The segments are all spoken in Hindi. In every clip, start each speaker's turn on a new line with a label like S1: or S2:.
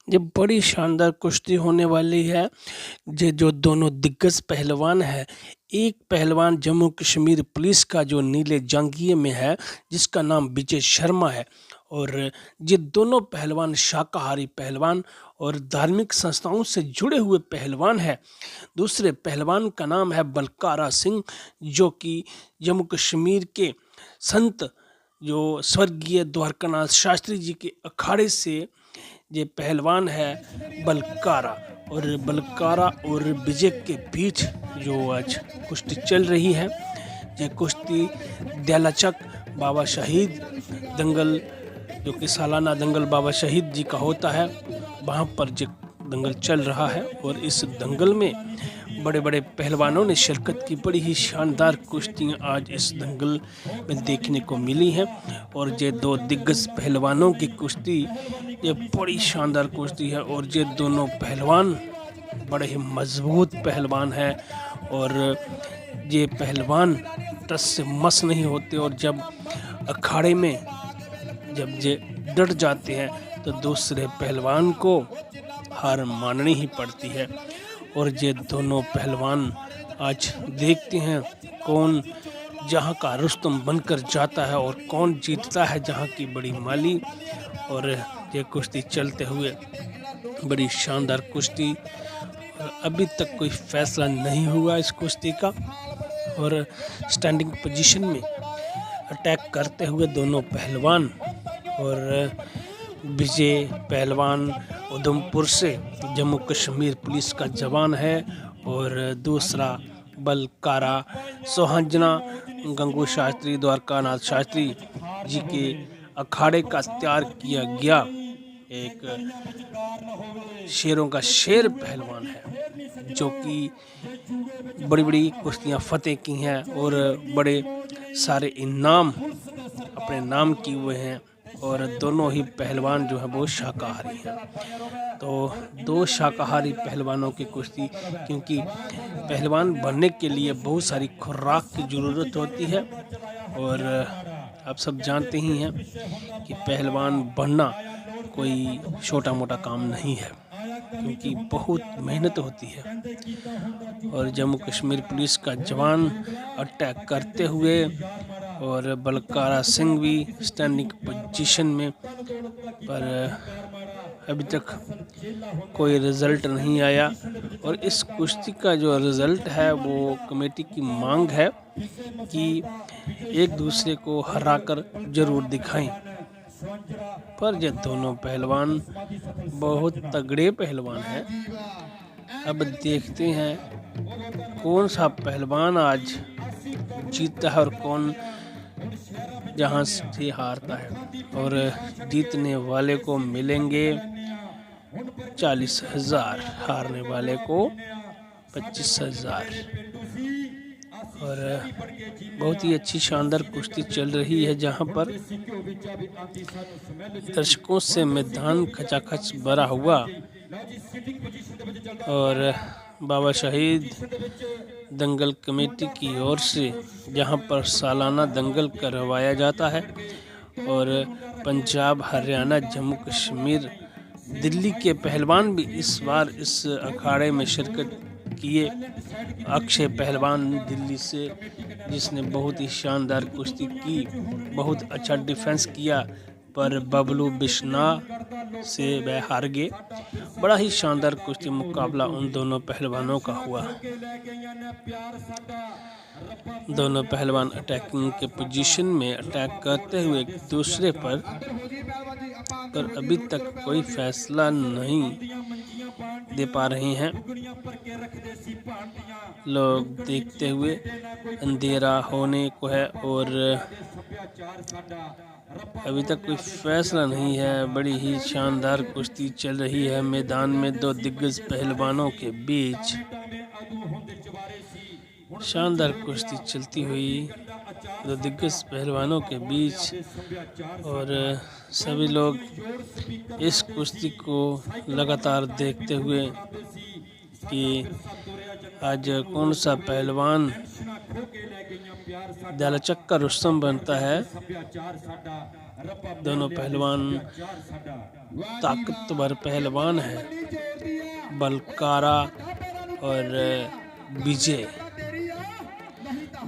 S1: ये बड़ी शानदार कुश्ती होने वाली है। ये जो दोनों दिग्गज पहलवान है, एक पहलवान जम्मू कश्मीर पुलिस का जो नीले जंगिये में है, जिसका नाम विजय शर्मा है, और ये दोनों पहलवान शाकाहारी पहलवान और धार्मिक संस्थाओं से जुड़े हुए पहलवान है। दूसरे पहलवान का नाम है बलकारा सिंह, जो कि जम्मू कश्मीर के संत जो स्वर्गीय द्वारकानाथ शास्त्री जी के अखाड़े से ये पहलवान है बलकारा। और बलकारा और विजय के बीच जो आज कुश्ती चल रही है, ये कुश्ती दयालाचक बाबा शहीद दंगल, जो कि सालाना दंगल बाबा शहीद जी का होता है, वहाँ पर जो दंगल चल रहा है। और इस दंगल में बड़े बड़े पहलवानों ने शिरकत की। बड़ी ही शानदार कुश्तियाँ आज इस दंगल में देखने को मिली हैं। और ये दो दिग्गज पहलवानों की कुश्ती, ये बड़ी शानदार कुश्ती है। और ये दोनों पहलवान बड़े ही मजबूत पहलवान हैं, और ये पहलवान टस से मस नहीं होते, और जब अखाड़े में जब ये डट जाते हैं तो दूसरे पहलवान को हार माननी ही पड़ती है। और ये दोनों पहलवान आज देखते हैं कौन जहाँ का रुस्तम बनकर जाता है और कौन जीतता है जहाँ की बड़ी माली। और ये कुश्ती चलते हुए बड़ी शानदार कुश्ती, और अभी तक कोई फैसला नहीं हुआ इस कुश्ती का। और स्टैंडिंग पोजीशन में अटैक करते हुए दोनों पहलवान, और विजय पहलवान उधमपुर से जम्मू कश्मीर पुलिस का जवान है, और दूसरा बलकारा सोहंजना गंगू शास्त्री द्वारकानाथ शास्त्री जी के अखाड़े का तैयार किया गया एक शेरों का शेर पहलवान है, जो कि बड़ी बड़ी कुश्तियाँ फतेह की हैं और बड़े सारे इनाम अपने नाम किए हुए हैं। और दोनों ही पहलवान जो है वो शाकाहारी हैं। तो दो शाकाहारी पहलवानों की कुश्ती, क्योंकि पहलवान बनने के लिए बहुत सारी खुराक की ज़रूरत होती है, और आप सब जानते ही हैं कि पहलवान बनना कोई छोटा मोटा काम नहीं है, क्योंकि बहुत मेहनत होती है। और जम्मू कश्मीर पुलिस का जवान अटैक करते हुए, और बलकारा सिंह भी स्टैंडिंग पोजीशन में, पर अभी तक कोई रिज़ल्ट नहीं आया। और इस कुश्ती का जो रिज़ल्ट है वो कमेटी की मांग है कि एक दूसरे को हराकर ज़रूर दिखाएं। पर ये दोनों पहलवान बहुत तगड़े पहलवान हैं। अब देखते हैं कौन सा पहलवान आज जीतता है और कौन जहाँ से हारता है। और जीतने वाले को मिलेंगे 40,000, हारने वाले को 25,000। और बहुत ही अच्छी शानदार कुश्ती चल रही है, जहाँ पर दर्शकों से मैदान खचाखच भरा हुआ। और बाबा शहीद दंगल कमेटी की ओर से जहां पर सालाना दंगल करवाया जाता है, और पंजाब, हरियाणा, जम्मू कश्मीर, दिल्ली के पहलवान भी इस बार इस अखाड़े में शिरकत किए। अक्षय पहलवान दिल्ली से, जिसने बहुत ही शानदार कुश्ती की, बहुत अच्छा डिफेंस किया, पर बबलू बिश्नोई से वह हार गए। बड़ा ही शानदार कुश्ती मुकाबला उन दोनों पहलवानों का हुआ। दोनों पहलवान अटैकिंग के पोजीशन में अटैक करते हुए एक दूसरे पर अभी तक कोई फैसला नहीं दे पा रहे हैं। लोग देखते हुए अंधेरा होने को है, और अभी तक कोई फैसला नहीं है। बड़ी ही शानदार कुश्ती चल रही है मैदान में दो दिग्गज पहलवानों के बीच। शानदार कुश्ती चलती हुई दो दिग्गज पहलवानों के बीच, और सभी लोग इस कुश्ती को लगातार देखते हुए कि आज कौन सा पहलवान दयालाचक का रुस्तम बनता है। दोनों पहलवान ताकतवर पहलवान हैं, बलकारा और विजय।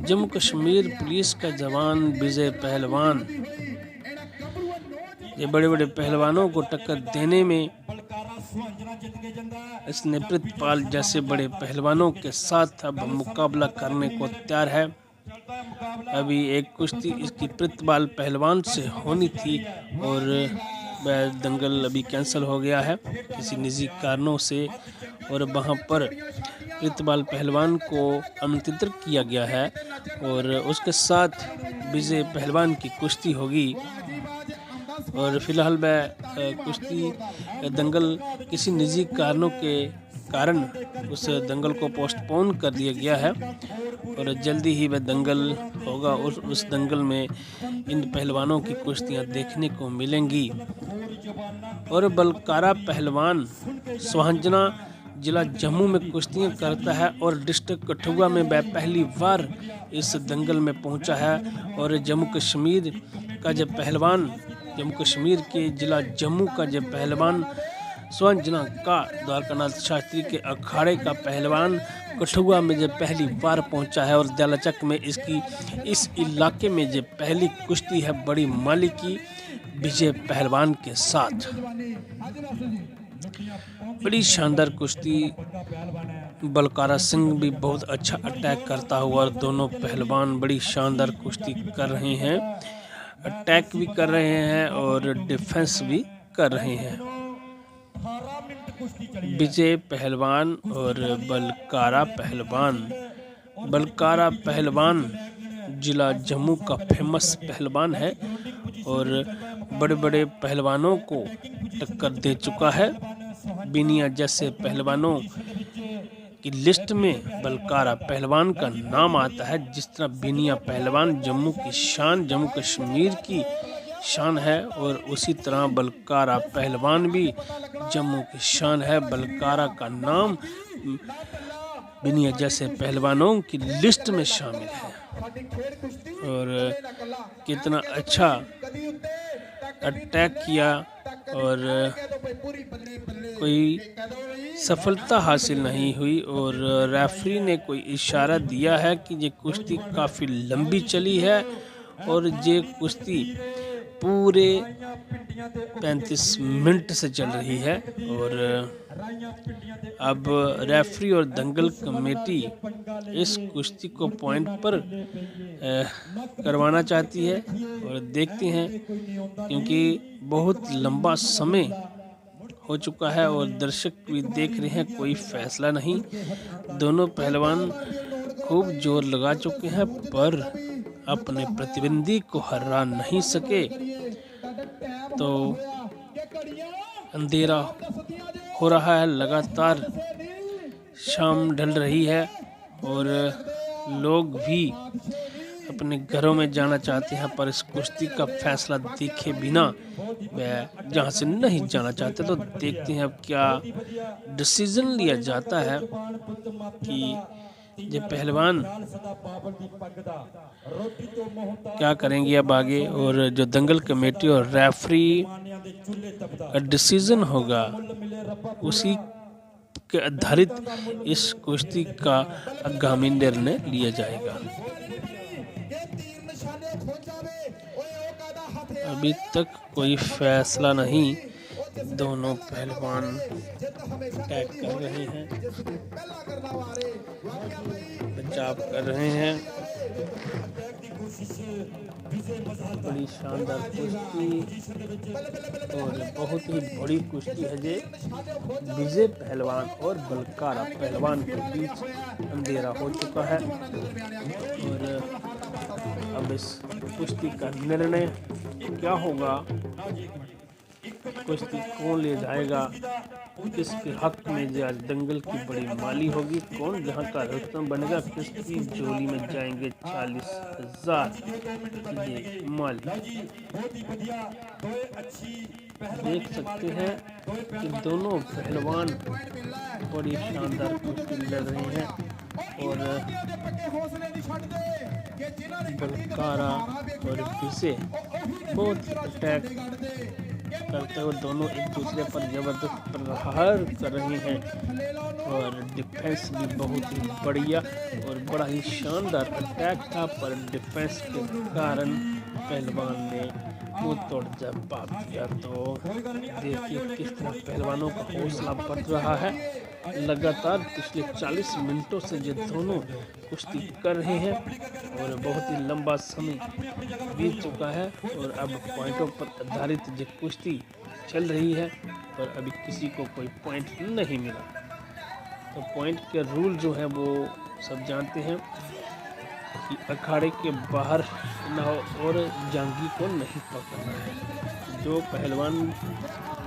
S1: जम्मू कश्मीर पुलिस का जवान विजय पहलवान ये बड़े बड़े पहलवानों को टक्कर देने में इसने प्रितपाल जैसे बड़े पहलवानों के साथ अब मुकाबला करने को तैयार है। अभी एक कुश्ती इसकी प्रितपाल पहलवान से होनी थी और वह दंगल अभी कैंसिल हो गया है किसी निजी कारणों से, और वहां पर प्रितपाल पहलवान को आमंत्रित किया गया है और उसके साथ विजय पहलवान की कुश्ती होगी। और फिलहाल वह कुश्ती दंगल किसी निजी कारणों के कारण उस दंगल को पोस्टपोन कर दिया गया है और जल्दी ही वह दंगल होगा और उस दंगल में इन पहलवानों की कुश्तियां देखने को मिलेंगी। और बलकारा पहलवान सुहांजना जिला जम्मू में कुश्तियां करता है और डिस्ट्रिक्ट कठुआ में वह पहली बार इस दंगल में पहुंचा है। और जम्मू कश्मीर का जब पहलवान जम्मू कश्मीर के जिला जम्मू का जब पहलवान सुहांजना का द्वारकानाथ शास्त्री के अखाड़े का पहलवान कठुआ में जब पहली बार पहुंचा है और दयालाचक में इसकी इस इलाके में जब पहली कुश्ती है बड़ी माली की विजय पहलवान के साथ। बड़ी शानदार कुश्ती, बलकारा सिंह भी बहुत अच्छा अटैक करता हुआ और दोनों पहलवान बड़ी शानदार कुश्ती कर रहे हैं, अटैक भी कर रहे हैं और डिफेंस भी कर रहे हैं। विजय पहलवान और बलकारा पहलवान जिला जम्मू का फेमस पहलवान है और बड़े बड़े पहलवानों को टक्कर दे चुका है। बिनिया जैसे पहलवानों की लिस्ट में बलकारा पहलवान का नाम आता है। जिस तरह बिनिया पहलवान जम्मू की शान, जम्मू कश्मीर की शान है, और उसी तरह बलकारा पहलवान भी जम्मू की शान है। बलकारा का नाम बिनिया जैसे पहलवानों की लिस्ट में शामिल है और कितना अच्छा अटैक किया और कोई सफलता हासिल नहीं हुई और रेफरी ने कोई इशारा दिया है कि ये कुश्ती काफ़ी लंबी चली है और ये कुश्ती पूरे 35 मिनट से चल रही है। और अब रेफरी और दंगल कमेटी इस कुश्ती को पॉइंट पर करवाना चाहती है और देखते हैं, क्योंकि बहुत लंबा समय हो चुका है और दर्शक भी देख रहे हैं, कोई फैसला नहीं। दोनों पहलवान खूब जोर लगा चुके हैं पर अपने प्रतिद्वंदी को हरा नहीं सके, तो अंधेरा हो रहा है, लगातार शाम ढल रही है और लोग भी अपने घरों में जाना चाहते हैं, पर इस कुश्ती का फैसला देखे बिना वह जहां से नहीं जाना चाहते। तो देखते हैं अब क्या डिसीजन लिया जाता है कि ये पहलवान क्या करेंगे अब आगे, और जो दंगल कमेटी और रेफरी का डिसीजन होगा उसी के आधारित इस कुश्ती का आगामी निर्णय लिया जाएगा। अभी तक कोई फैसला नहीं, दोनों पहलवान अटैक कर रहे हैं, बचाव कर रहे हैं। बड़ी शानदार कुश्ती और बहुत ही बड़ी कुश्ती है ये विजय पहलवान और बलकारा पहलवान के बीच। अंधेरा हो चुका है और अब इस कुश्ती का निर्णय क्या होगा, कुश्ती कौन ले जाएगा, किसके हक में जो आज दंगल की बड़ी माली होगी, कौन जहां का रुस्तम बनेगा, किसकी झोली में जाएंगे 40,000 ये माली। देख सकते हैं कि दोनों पहलवान बड़ी शानदार कुश्ती लड़ रहे हैं और बलकारा और विजय बहुत अटैक करते हुए दोनों एक दूसरे पर जबरदस्त प्रहार कर रहे हैं और डिफेंस भी बहुत ही बढ़िया और बड़ा ही शानदार अटैक था, पर डिफेंस के कारण पहलवान ने मुंह तोड़ जवाब दिया। तो देखिए किस तरह पहलवानों का हौसला बढ़ रहा है। लगातार पिछले 40 मिनटों से ये दोनों कुश्ती कर रहे हैं और बहुत ही लंबा समय बीत चुका है और अब पॉइंटों पर आधारित ये कुश्ती चल रही है, पर अभी किसी को कोई पॉइंट नहीं मिला। तो पॉइंट के रूल जो है वो सब जानते हैं कि अखाड़े के बाहर न हो और जंगी को नहीं पकड़ना है। जो पहलवान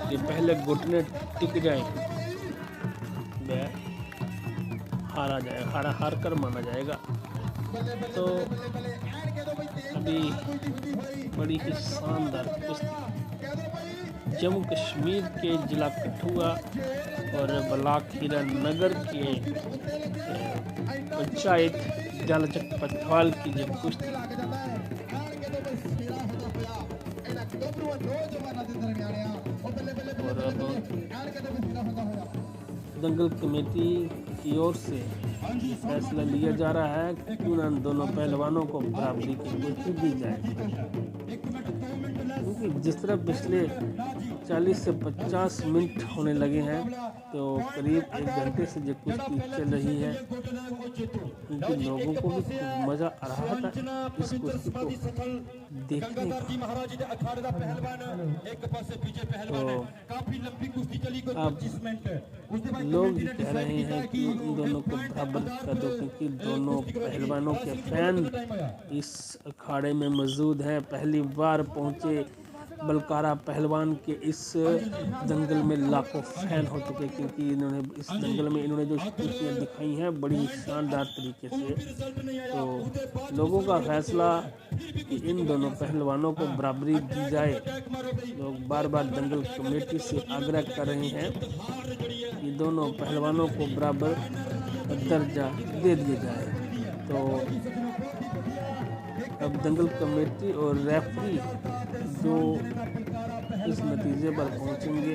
S1: के पहले घुटने टिक जाए वह हार कर माना जाएगा। तो अभी बड़ी ही शानदार कुश्ती जम्मू कश्मीर के जिला कठुआ और ब्लॉक हीरानगर के पंचायत जालचक पथवाल की जब कुश्ती और अब दंगल कमेटी की ओर से फैसला लिया जा रहा है कि क्यों न दोनों पहलवानों को बराबरी की कुश्ती दी जाए, क्योंकि जिस तरह पिछले 40 से 50 मिनट होने लगे हैं तो करीब 1 घंटे से ये कुश्ती चल रही है, क्योंकि लोगों को भी खूब मज़ा आ रहा था इस कुश्ती को देखने का। तो अब लोग कह रहे हैं कि इन दोनों को बराबर कर दो, क्योंकि दोनों पहलवानों के फैन इस अखाड़े में मौजूद हैं। पहली बार पहुंचे बलकारा पहलवान के इस दंगल में लाखों फैन हो चुके, क्योंकि इन्होंने इस दंगल में इन्होंने जो कुश्तियाँ दिखाई हैं बड़ी शानदार तरीके से। तो लोगों का फैसला कि इन दोनों पहलवानों को बराबरी दी जाए। लोग बार बार दंगल कमेटी से आग्रह कर रहे हैं कि दोनों पहलवानों को बराबर दर्जा दे दिया जाए। तो अब दंगल कमेटी और रेफरी जो इस नतीजे पर पहुंचेंगे,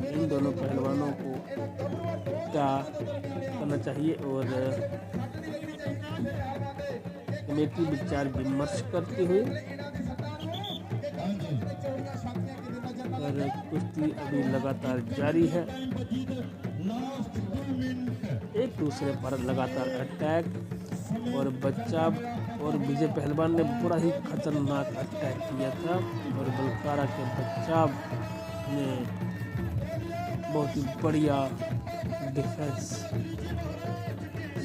S1: इन दोनों पहलवानों को क्या करना चाहिए और कमेटी विचार विमर्श करती हुई और कुश्ती अभी लगातार जारी है। एक दूसरे पर लगातार अटैक और बचाव, और विजय पहलवान ने बड़ा ही खतरनाक अटैक किया था और बलकारा के बचाव ने बहुत ही बढ़िया डिफेंस।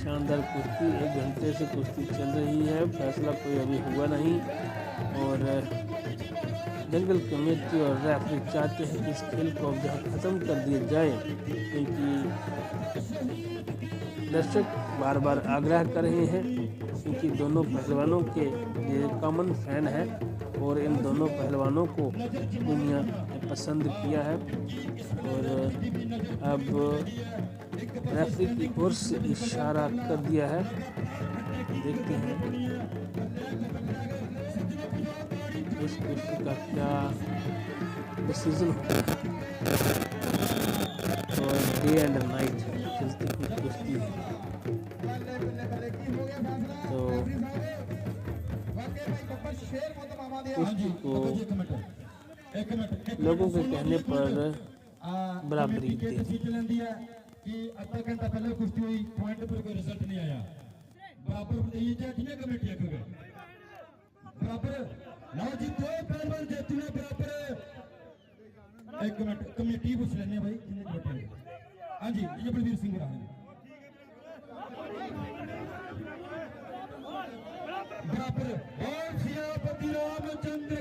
S1: शानदार कुश्ती 1 घंटे से कुश्ती चल रही है, फैसला कोई अभी हुआ नहीं और दंगल कमेटी और रेफरी चाहते हैं कि इस खेल को अब जहाँ ख़त्म कर दिया जाए, क्योंकि दर्शक बार बार आग्रह कर रहे हैं, क्योंकि दोनों पहलवानों के ये कॉमन फैन है और इन दोनों पहलवानों को दुनिया ने पसंद किया है। और अब रेफरी की ओर से इशारा कर दिया है, देखते हैं इस कुश्ती का क्या डिसीजन होता है। और डे एंड नाइट चलती हुई कुश्ती, तो कुश्ती को लोगों के कहने पर बराबरी दे।
S2: कि अद्धा घंटा पहले कुश्ती हुई, पॉइंट पर कोई रिजल्ट नहीं आया। बराबर ये कितने कमेटियां कर गए बराबर ना जी, दो पहलवान जीतू ने बराबर। 1 मिनट कमेटी पूछ लेने भाई कितने कमेटी। हाँ जी, ये बलवीर सिंह बराबर बराबर और सियापति रामचंद्र